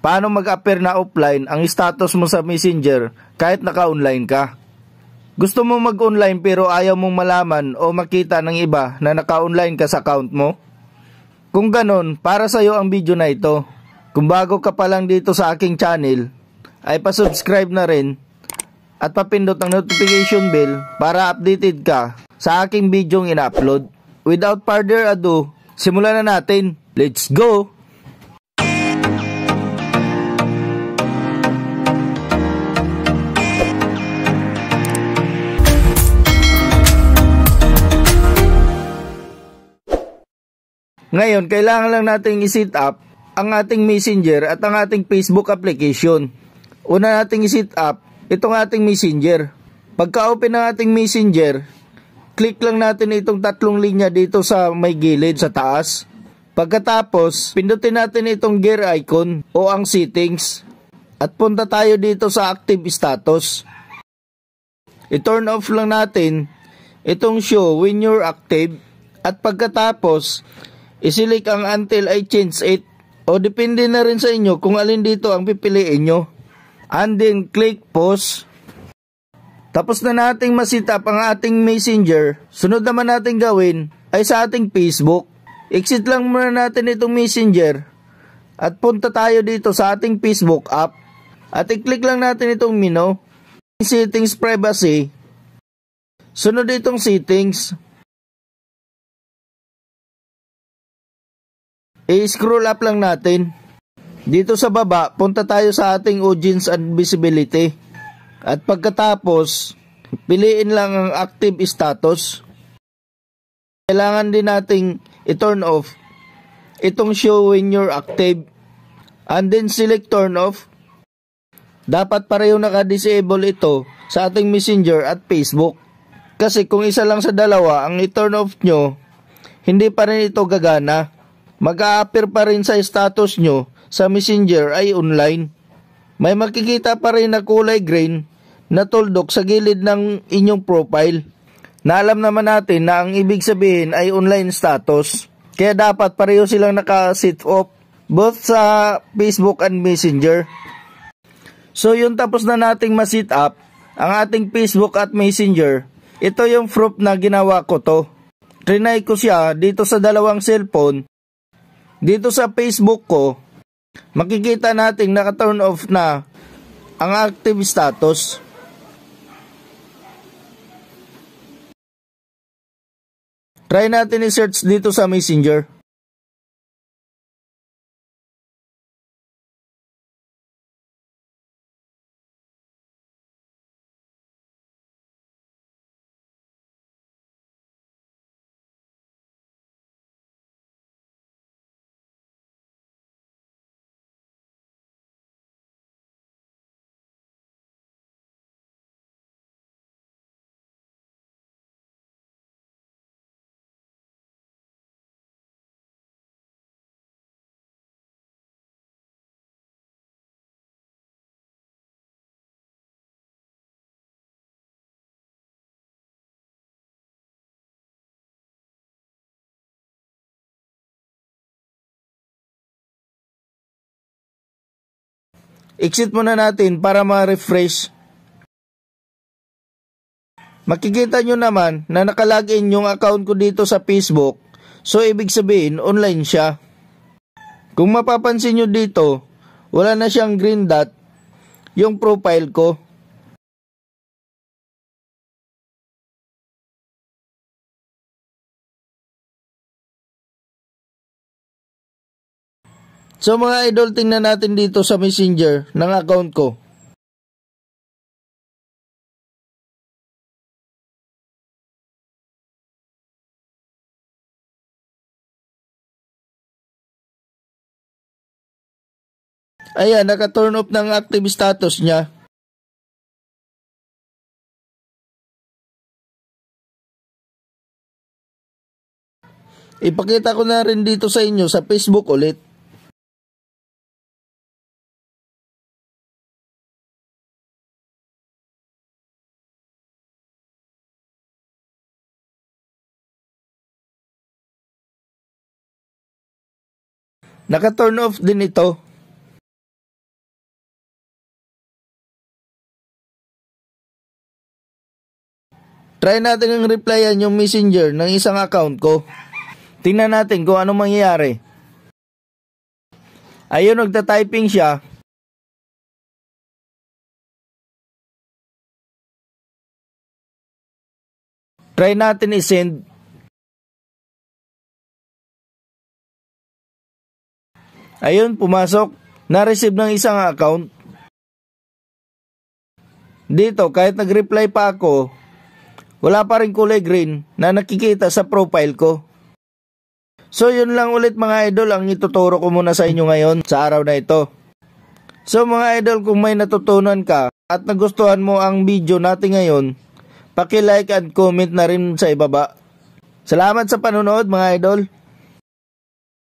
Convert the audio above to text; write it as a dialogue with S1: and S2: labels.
S1: paano mag-appear na offline ang status mo sa Messenger kahit naka-online ka. Gusto mo mag-online pero ayaw mong malaman o makita ng iba na naka-online ka sa account mo? Kung ganon, para sa'yo ang video na ito. Kung bago ka pa lang dito sa aking channel, ay pa-subscribe na rin at papindot ang notification bell para updated ka sa aking videong ina-upload. Without further ado, simulan na natin. Let's go! Ngayon, kailangan lang nating i-set up ang ating Messenger at ang ating Facebook application. Una nating i-set up itong ating Messenger. Pagka-open ng ating Messenger, click lang natin itong tatlong linya dito sa may gilid sa taas. Pagkatapos, pindutin natin itong gear icon o ang settings at punta tayo dito sa active status. I-turn off lang natin itong show when you're active at pagkatapos, i-select ang until I change it o depende na rin sa inyo kung alin dito ang pipiliin nyo. And then click pause. Tapos na nating ma-set up ang ating Messenger, sunod naman natin gawin ay sa ating Facebook. Exit lang muna natin itong Messenger at punta tayo dito sa ating Facebook app at i-click lang natin itong menu, settings privacy, sunod itong settings. I-scroll up lang natin. Dito sa baba, punta tayo sa ating audience and visibility. At pagkatapos, piliin lang ang active status. Kailangan din nating i-turn off itong show when you're active. And then select turn off. Dapat pareho naka-disable ito sa ating Messenger at Facebook. Kasi kung isa lang sa dalawa ang i-turn off nyo, hindi pa rin ito gagana. Mag-a-appear pa rin sa status nyo sa Messenger ay online. May makikita pa rin na kulay green na tuldok sa gilid ng inyong profile. Na alam naman natin na ang ibig sabihin ay online status. Kaya dapat pareho silang naka-set off both sa Facebook and Messenger. So yun, tapos na nating ma-set up ang ating Facebook at Messenger. Ito yung proof na ginawa ko to. Trinay ko siya dito sa dalawang cellphone. Dito sa Facebook ko, makikita nating naka-turn off na ang active status. Try natin i-search dito sa Messenger. Exit muna natin para ma-refresh. Makikita nyo naman na nakalagin yung account ko dito sa Facebook. So ibig sabihin online siya. Kung mapapansin nyo dito, wala na siyang green dot yung profile ko. So mga idol, tingnan natin dito sa Messenger ng account ko. Ayan, naka-turn off ng active status niya. Ipakita ko na rin dito sa inyo sa Facebook ulit. Naka-turn off din ito. Try natin ang replyan yung messenger ng isang account ko. Tingnan natin kung ano mangyayari. Ayun, nagta-typing siya. Try natin i-send. Ayun, pumasok. Na-receive ng isang account. Dito, kahit nag-reply pa ako, wala pa rin kulay green na nakikita sa profile ko. So yun lang ulit mga idol ang ituturo ko muna sa inyo ngayon sa araw na ito. So mga idol, kung may natutunan ka at nagustuhan mo ang video natin ngayon, paki-like and comment na rin sa ibaba. Salamat sa panonood mga idol.